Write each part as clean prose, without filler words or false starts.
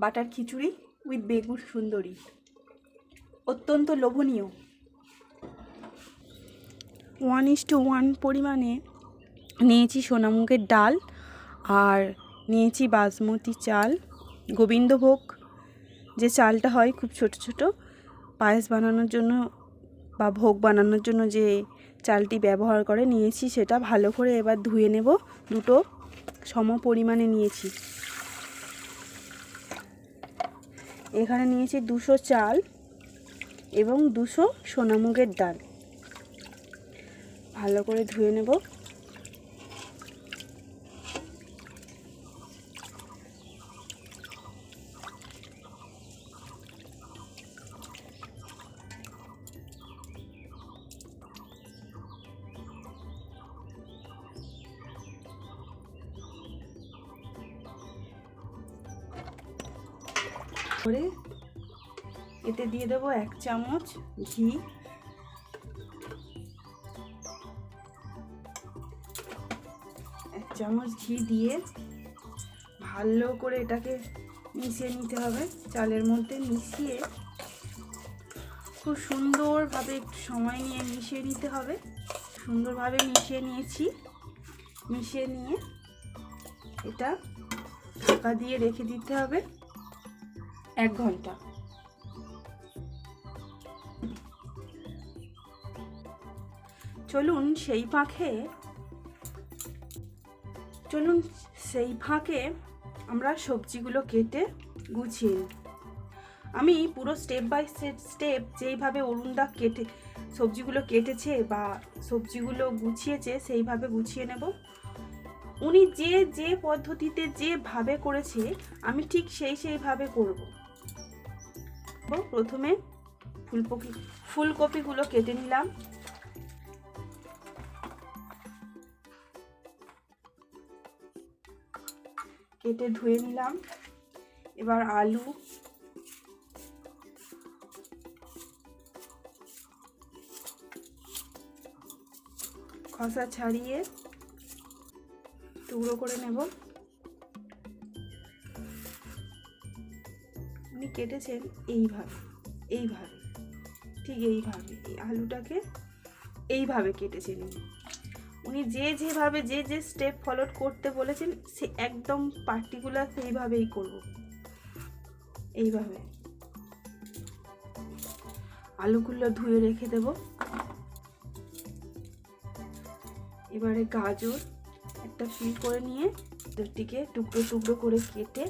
Butter khichuri with বেগুন সুন্দরী, অত্যন্ত লোভনীয়। 1:1 পরিমাণে নিয়েছি সোনামুগের ডাল আর নিয়েছি বাসমতি চাল। গোবিন্দভোগ যে চালটা হয় খুব ছোট ছোট, পায়েস বানানোর জন্য বা ভোগ বানানোর জন্য যে চালটি ব্যবহার করে নিয়েছি, সেটা ভালো করে এবার ধুয়ে নেব। দুটো সম পরিমাণে নিয়েছি। এখানে নিয়েছি 200 চাল এবং 200 সোনামুগের ডাল। ভালো করে ধুয়ে নেব। করে এতে দিয়ে দেবো 1 চামচ ঘি, 1 চামচ ঘি দিয়ে ভালো করে এটাকে মিশিয়ে নিতে হবে। চালের মধ্যে মিশিয়ে খুব সুন্দরভাবে একটু সময় নিয়ে মিশিয়ে নিতে হবে। সুন্দরভাবে মিশিয়ে নিয়েছি। মিশিয়ে নিয়ে এটা ঢাকা দিয়ে রেখে দিতে হবে 1 ঘন্টা। চলুন সেই ফাঁকে আমরা সবজিগুলো কেটে গুছিয়ে নিই। আমি পুরো স্টেপ বাই স্টেপ যেইভাবে অরুণদা সবজিগুলো কেটেছে বা সবজিগুলো গুছিয়েছে সেইভাবে গুছিয়ে নেব। উনি যে পদ্ধতিতে যেভাবে করেছে আমি ঠিক সেইভাবে করব। প্রথমে ফুলকপিগুলো কেটে নিলাম। কেটে ধুয়ে নিলাম। এবার আলু, খোসা ছাড়িয়ে টুকরো করে নেব। উনি কেটেছেন এইভাবে ঠিক এইভাবে। এই আলুটাকে এইভাবে কেটেছেন উনি যেভাবে যে স্টেপ ফলো করতে বলেছেন সে একদম পার্টিকুলার সেইভাবেই করব। এইভাবে আলুগুলো ধুয়ে রেখে দেব। এবারে গাজর একটা পিল করে নিয়ে গাজরটিকে টুকরো টুকরো করে কেটে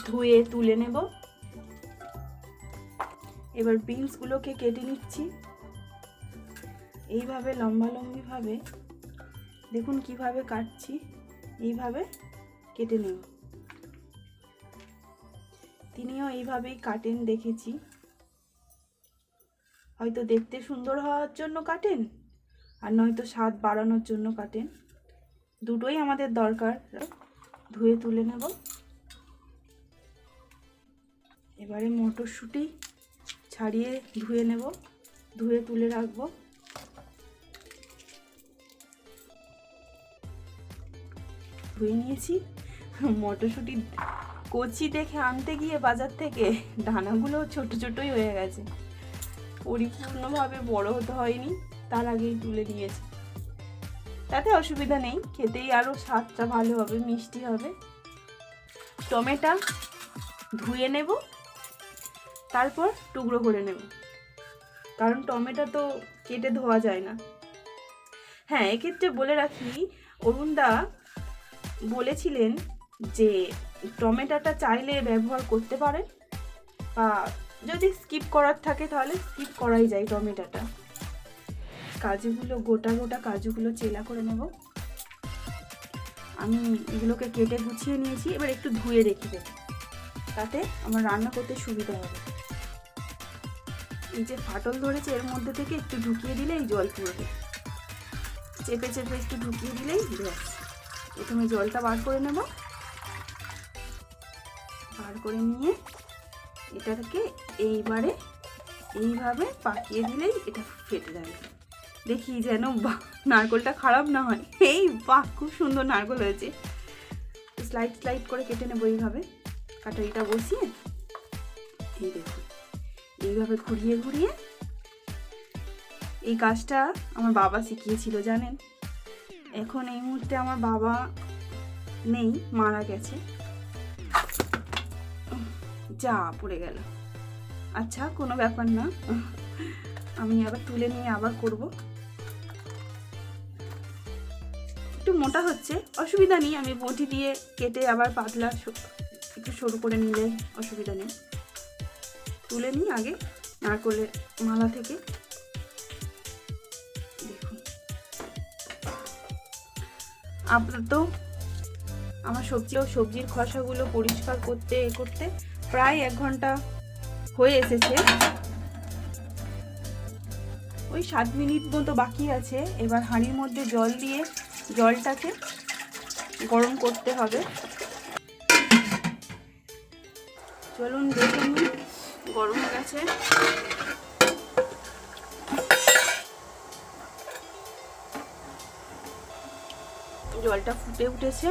ধুয়ে তুলে নেব। এবার বিনসগুলোকে কেটে নিচ্ছি এইভাবে লম্বালম্বিভাবে। দেখুন কিভাবে কাটছি, এইভাবে কেটে নেব। তিনিও এইভাবেই কাটেন দেখেছি। হয়তো দেখতে সুন্দর হওয়ার জন্য কাটেন আর নয়তো স্বাদ বাড়ানোর জন্য কাটেন, দুটোই আমাদের দরকার। ধুয়ে তুলে নেব। এবারে মটরশুঁটি ছাড়িয়ে ধুয়ে নেব, ধুয়ে তুলে রাখবো। ধুয়ে নিয়েছি। মটরশুঁটি কচি দেখে আনতে গিয়ে বাজার থেকে দানাগুলো ছোট ছোটই হয়ে গেছে, পরিপূর্ণভাবে বড় হতে হয়নি, তার আগেই তুলে নিয়েছি। তাতে অসুবিধা নেই, খেতেই আরও স্বাদটা ভালো হবে, মিষ্টি হবে। টমেটো ধুয়ে নেব, তারপর টুকরো করে নেব, কারণ টমেটো তো কেটে ধোয়া যায় না। হ্যাঁ, এক্ষেত্রে বলে রাখি, অরুণদা বলেছিলেন যে টমেটোটা চাইলে ব্যবহার করতে পারেন, বা যদি স্কিপ করার থাকে তাহলে স্কিপ করাই যায় টমেটোটা। কাজুগুলো গোটা কাজুগুলো চেলা করে নেব। আমি এগুলোকে কেটে গুছিয়ে নিয়েছি। এবার একটু ধুয়ে রেখে দেব, তাতে আমার রান্না করতে সুবিধা হবে। এই যে ফাটল ধরেছে এর মধ্যে থেকে একটু ঢুকিয়ে দিলেই জল পড়বে, চেপে একটু ঢুকিয়ে দিলেই ব্যাস। প্রথমে জলটা বার করে নেব। বার করে নিয়ে এটাকে এইভাবে পাকিয়ে দিলেই এটা ফেটে যাবে। দেখি যেন নারকেলটা খারাপ না হয়। এই বাহ, খুব সুন্দর নারকেল হয়েছে। স্লাইড স্লাইড করে কেটে নেবো এইভাবে, কাটারিটা বসিয়ে। এই দেখুন, এইভাবে ঘুরিয়ে ঘুরিয়ে। এই কাজটা আমার বাবা শিখিয়েছিল জানেন। এখন এই মুহূর্তে আমার বাবা নেই, মারা গেছে। যা পড়ে গেল। আচ্ছা, কোনো ব্যাপার না, আমি আবার তুলে নিয়ে আবার করব। একটু মোটা হচ্ছে, অসুবিধা নেই, আমি বটি দিয়ে কেটে আবার পাতলা একটু সরু করে নিলে অসুবিধা নেই। তুলে নিই আগে নারকেলের মালা থেকে। দেখুন, আপনার তো আমার সবজির খোসাগুলো পরিষ্কার করতে প্রায় 1 ঘন্টা হয়ে এসেছে। ওই 7 মিনিট মতো বাকি আছে। এবার হাঁড়ির মধ্যে জল দিয়ে জলটাকে গরম করতে হবে। চলুন দেখে নিই, গরম হয়ে গেছে। জলটা ফুটে উঠেছে।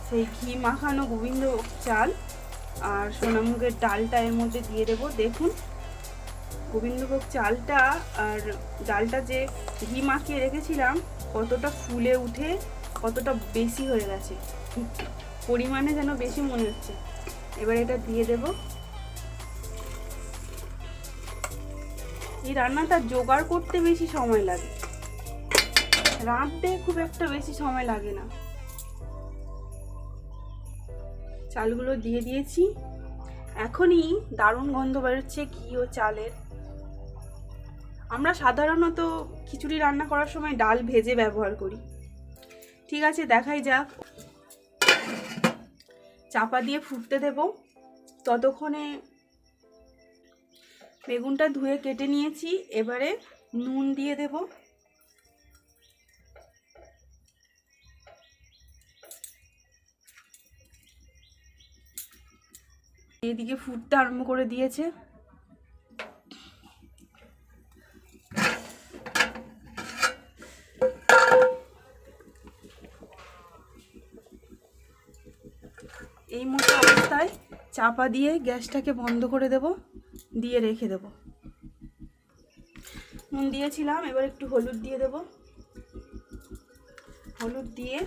সেই ঘি মাখানো গোবিন্দভোগ চাল আর সোনামুগের ডালটা এর মধ্যে দিয়ে দেবো। দেখুন, গোবিন্দভোগ চালটা আর ডালটা যে ঘি মাখিয়ে রেখেছিলাম কতটা ফুলে উঠে কতটা বেশি হয়ে গেছে, পরিমাণে যেন বেশি মনে হচ্ছে। এবার এটা দিয়ে দেব। এই রান্নাটা জোগাড় করতে বেশি সময় লাগে, রাঁধতে খুব একটা বেশি সময় লাগে না। চালগুলো দিয়ে দিয়েছি, এখনই দারুণ গন্ধ বেরোচ্ছে ঘি ও চালের। আমরা সাধারণত খিচুড়ি রান্না করার সময় ডাল ভেজে ব্যবহার করি। ঠিক আছে, দেখাই যাক। চাপা দিয়ে ফুটতে দেব। ততক্ষণে বেগুনটা ধুয়ে কেটে নিয়েছি, এবারে নুন দিয়ে দেব। এদিকে ফুটতে আরম্ভ করে দিয়েছে। এই মতো অবস্থায় চাপা দিয়ে গ্যাসটাকে বন্ধ করে দেব, দিয়ে রেখে দেব। নুন দিয়েছিলাম, এবার একটু হলুদ দিয়ে দেব। হলুদ দিয়ে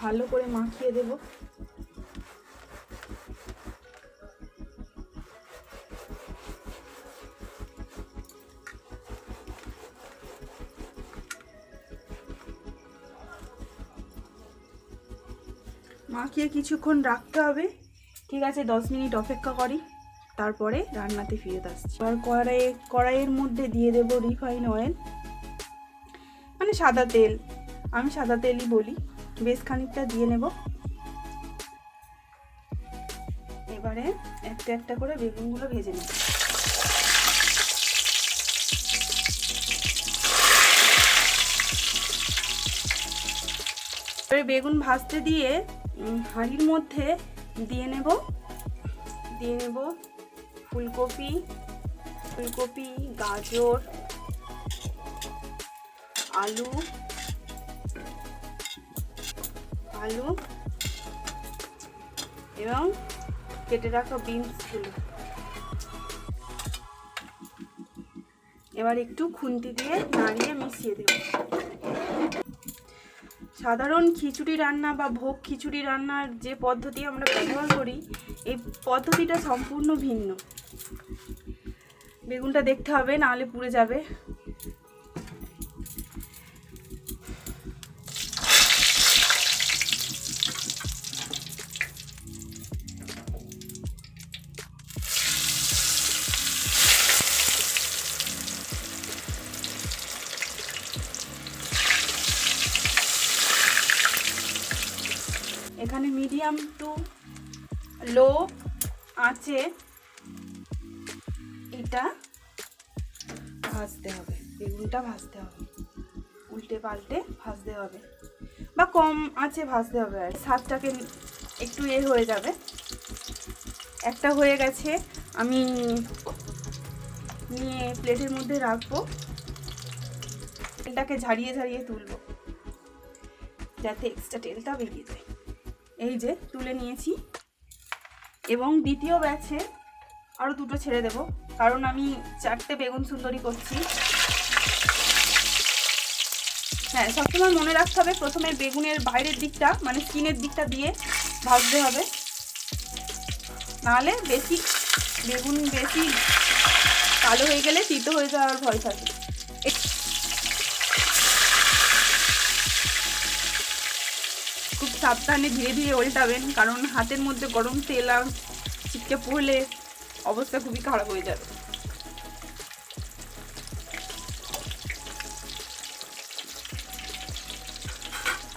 ভালো করে মাখিয়ে দেব। মাখিয়ে কিছুক্ষণ রাখতে হবে। ঠিক আছে, 10 মিনিট অপেক্ষা করি, তারপরে রান্নাতে ফিরে আসছি। আর কড়াইয়ের মধ্যে দিয়ে দেব রিফাইন অয়েল, মানে সাদা তেল। আমি সাদা তেলই বলি। বেশ খানিকটা দিয়ে নেব। এবারে একটা একটা করে বেগুনগুলো ভেজে নেব। এবারে বেগুন ভাজতে দিয়ে হাঁড়ির মধ্যে দিয়ে নেব ফুলকপি, গাজর, আলু এবং কেটে রাখা বিনসগুলো। এবার একটু খুন্তি দিয়ে নাড়িয়ে মিশিয়ে দেব। সাধারণ খিচুড়ি রান্না বা ভোগ খিচুড়ি রান্নার যে পদ্ধতি আমরা ব্যবহার করি, এই পদ্ধতিটা সম্পূর্ণ ভিন্ন। বেগুনটা দেখতে হবে, নাহলে পুড়ে যাবে। এখানে মিডিয়াম টু লো আঁচে এটা ভাজতে হবে, বেগুনটা ভাজতে হবে, উল্টে পাল্টে ভাজতে হবে বা কম আঁচে ভাজতে হবে। আর স্বাদটাকে একটু হয়ে যাবে। একটা হয়ে গেছে, আমি নিয়ে প্লেটের মধ্যে রাখবো। তেলটাকে ঝাড়িয়ে ঝাড়িয়ে তুলবো যাতে এক্সট্রা তেলটা বেরিয়ে যায়। এই যে তুলে নিয়েছি এবং দ্বিতীয় ব্যাচে আরও 2টো ছেড়ে দেব, কারণ আমি 4টে বেগুন সুন্দরী করছি। হ্যাঁ, সবসময় মনে রাখতে হবে প্রথমে বেগুনের বাইরের দিকটা মানে স্কিনের দিকটা দিয়ে ভাজতে হবে, নাহলে বেগুন বেশি কালো হয়ে গেলে তিতো হয়ে যাওয়ার ভয় থাকে। খুব সাবধানে ধীরে ধীরে উল্টাবেন, কারণ হাতের মধ্যে গরম তেল আর ছিটকে পড়লে অবস্থা খুবই খারাপ হয়ে যাবে।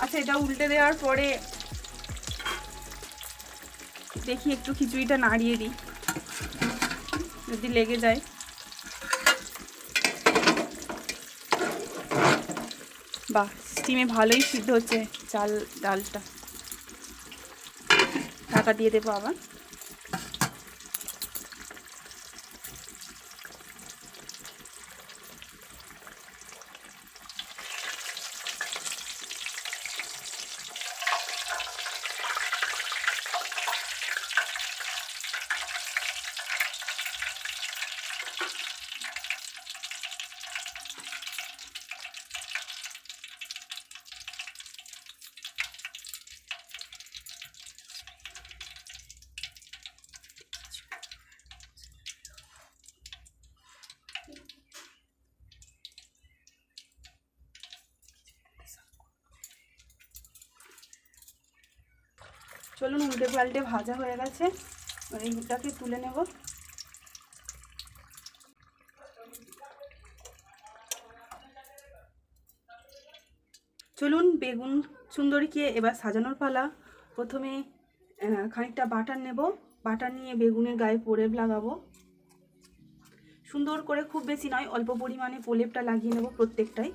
আচ্ছা, এটা উল্টে দেওয়ার পরে দেখি একটু খিচুড়িটা নাড়িয়ে দিই, যদি লেগে যায়। বাহ, স্টিমে ভালোই সিদ্ধ হচ্ছে ডালটা। ঢাকা দিয়ে দেবো আবার। চলুন, উল্টে পাল্টে ভাজা হয়ে গেছে, এইটাকে তুলে নেব। চলুন, বেগুন সুন্দরীকে এবার সাজানোর পালা। প্রথমে খানিকটা বাটার নেব, বাটার নিয়ে বেগুনের গায়ে প্রলেপ লাগাবো। সুন্দর করে, খুব বেশি নয়, অল্প পরিমাণে প্রলেপটা লাগিয়ে নেব প্রত্যেকটাই।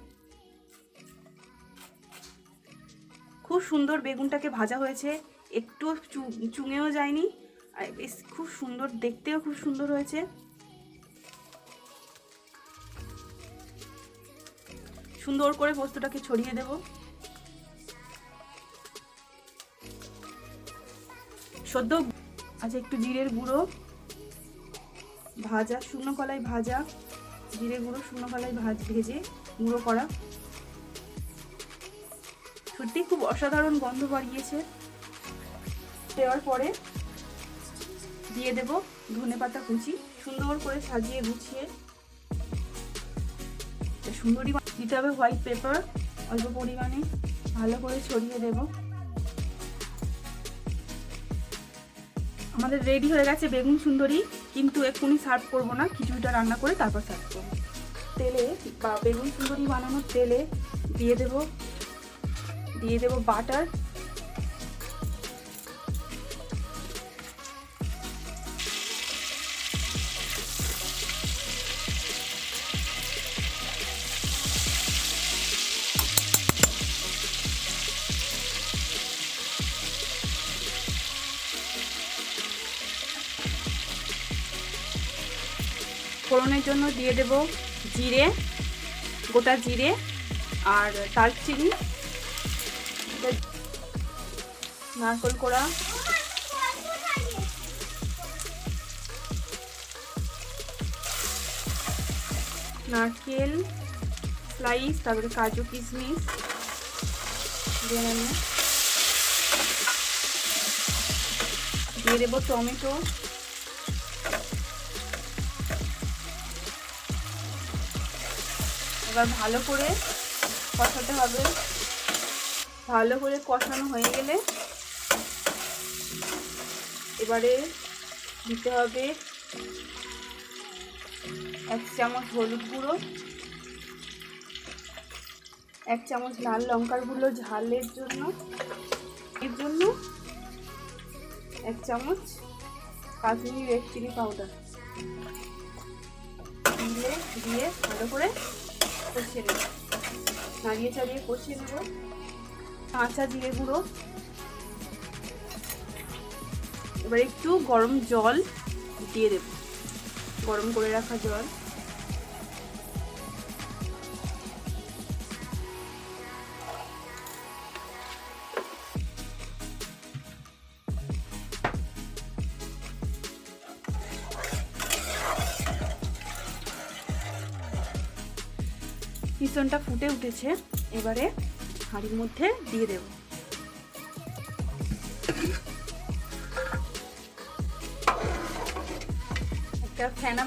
খুব সুন্দর বেগুনটাকে ভাজা হয়েছে, একটু চুঙেও যায়নি, আর বেশ খুব সুন্দর, দেখতেও খুব সুন্দর হয়েছে। সুন্দর করে পোস্তটাকে ছড়িয়ে দেব। সদ্য আচ্ছা, একটু জিরের গুঁড়ো ভাজা, শুকনো কলাই ভাজা, জিরে গুঁড়ো শুকনো কলাই ভেজে গুঁড়ো করা। সত্যি খুব অসাধারণ গন্ধ বাড়িয়েছে। দেওয়ার পরে দিয়ে দেব ধনেপাতা কুচি, সুন্দর করে সাজিয়ে গুছিয়ে। সুন্দরী দিতে হবে হোয়াইট পেপার অল্প পরিমাণে, ভালো করে ছড়িয়ে দেব। আমাদের রেডি হয়ে গেছে বেগুন সুন্দরী, কিন্তু এক্ষুনি সার্ভ করব না, খিচুড়িটা রান্না করে তারপর সার্ভ করব। তেলে বা বেগুন সুন্দরী বানানোর তেলে দিয়ে দেব বাটার, ফোড়নের জন্য দিয়ে দেব জিরে, গোটা জিরে আর দারচিনি, নারকেল কোড়া, নারকেল স্লাইস, তারপরে কাজু কিশমিশ দিয়ে নেব। দিয়ে দেবো টমেটো, এবার ভালো করে কষাতে হবে। ভালো করে কষানো হয়ে গেলে এবারে দিতে হবে 1 চামচ হলুদ গুঁড়ো, 1 চামচ লাল লঙ্কার গুঁড়ো ঝালের জন্য, 1 চামচ কাশ্মীরি রেড চিলি পাউডার দিয়ে ভালো করে কষিয়ে নেব, নাড়িয়ে চাড়িয়ে কষিয়ে নেব। কাঁচা জিরে গুঁড়ো, এবার একটু গরম জল দিয়ে দেব, গরম করে রাখা জল। মিশ্রণটা ফুটে উঠেছে, এবারে হাঁড়ির মধ্যে দিয়ে দেব। একটা ফেনা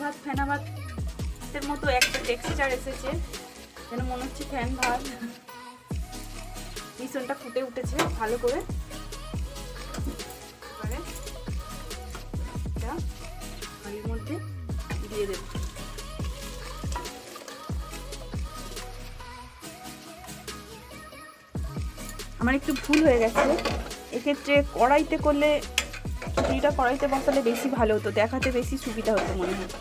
ভাতের মতো একটা টেক্সচার এসেছে, যেন মনে হচ্ছে ফ্যান ভাত। মিশ্রণটা ফুটে উঠেছে ভালো করে, এবারে এটা হাঁড়ির মধ্যে দিয়ে দেব। আমার একটু ভুল হয়ে গেছে, এক্ষেত্রে কড়াইতে করলে, খিচুড়িটা কড়াইতে বসালে বেশি ভালো হতো, দেখাতে বেশি সুবিধা হতো মনে হয়,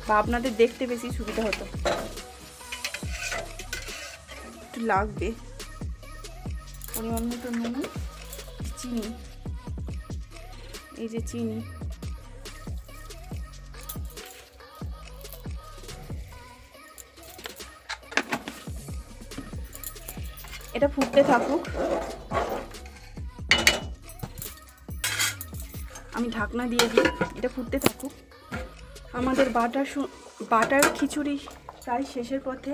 বা আপনাদের দেখতে বেশি সুবিধা হতো। একটু লাগবে পরিমাণ মতো নুন, চিনি, এই যে চিনি, এটা ফুটতে থাকুক, আমি ঢাকনা দিয়ে দিই, এটা ফুটতে থাকুক। আমাদের বাটার খিচুড়ি প্রায় শেষের পথে,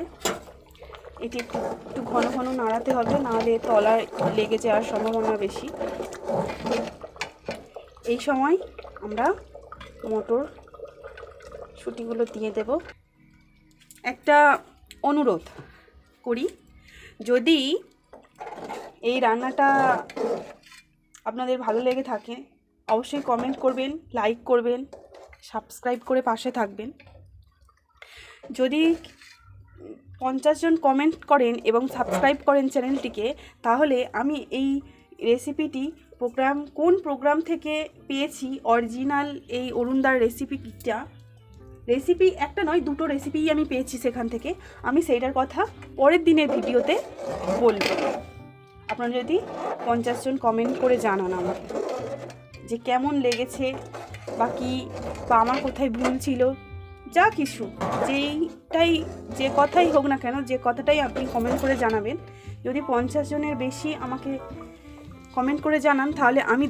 এটি একটু ঘন ঘন নাড়াতে হবে, নাহলে তলায় লেগে যাওয়ার সম্ভাবনা বেশি। এই সময় আমরা মটরশুঁটিগুলো দিয়ে দেব। একটা অনুরোধ করি, যদি এই রান্নাটা আপনাদের ভালো লেগে থাকে অবশ্যই কমেন্ট করবেন, লাইক করবেন, সাবস্ক্রাইব করে পাশে থাকবেন। যদি 50 জন কমেন্ট করেন এবং সাবস্ক্রাইব করেন চ্যানেলটিকে, তাহলে আমি এই রেসিপিটি কোন প্রোগ্রাম থেকে পেয়েছি, অরিজিনাল এই অরুণদার রেসিপি একটা নয়, দুটো রেসিপিই আমি পেয়েছি সেখান থেকে, আমি সেইটার কথা পরের দিনের ভিডিওতে বলবো। আপনারা যদি 50 জন কমেন্ট করে জানান আমাকে যে কেমন লেগেছে, বা আমার কোথায় ভুল ছিল, যা কিছু, যে কথাই হোক না কেন, যে কথাটাই আপনি কমেন্ট করে জানাবেন। যদি 50 জনের বেশি আমাকে কমেন্ট করে জানান, তাহলে আমি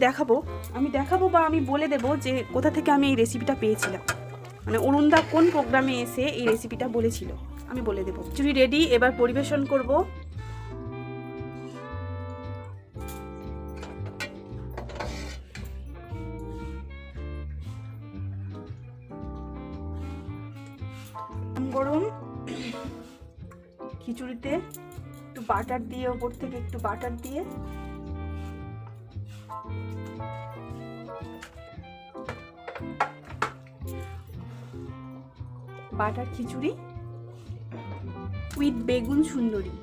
দেখাবো বা আমি বলে দেব যে কোথা থেকে আমি এই রেসিপিটা পেয়েছিলাম, মানে অরুণদা কোন প্রোগ্রামে এসে এই রেসিপিটা বলেছিল, আমি বলে দেবো। খিচুড়ি রেডি, এবার পরিবেশন করব। গরম খিচুড়িতে একটু বাটার দিয়ে, ওপর থেকে একটু বাটার দিয়ে বাটার খিচুড়ি উইথ বেগুন সুন্দরী।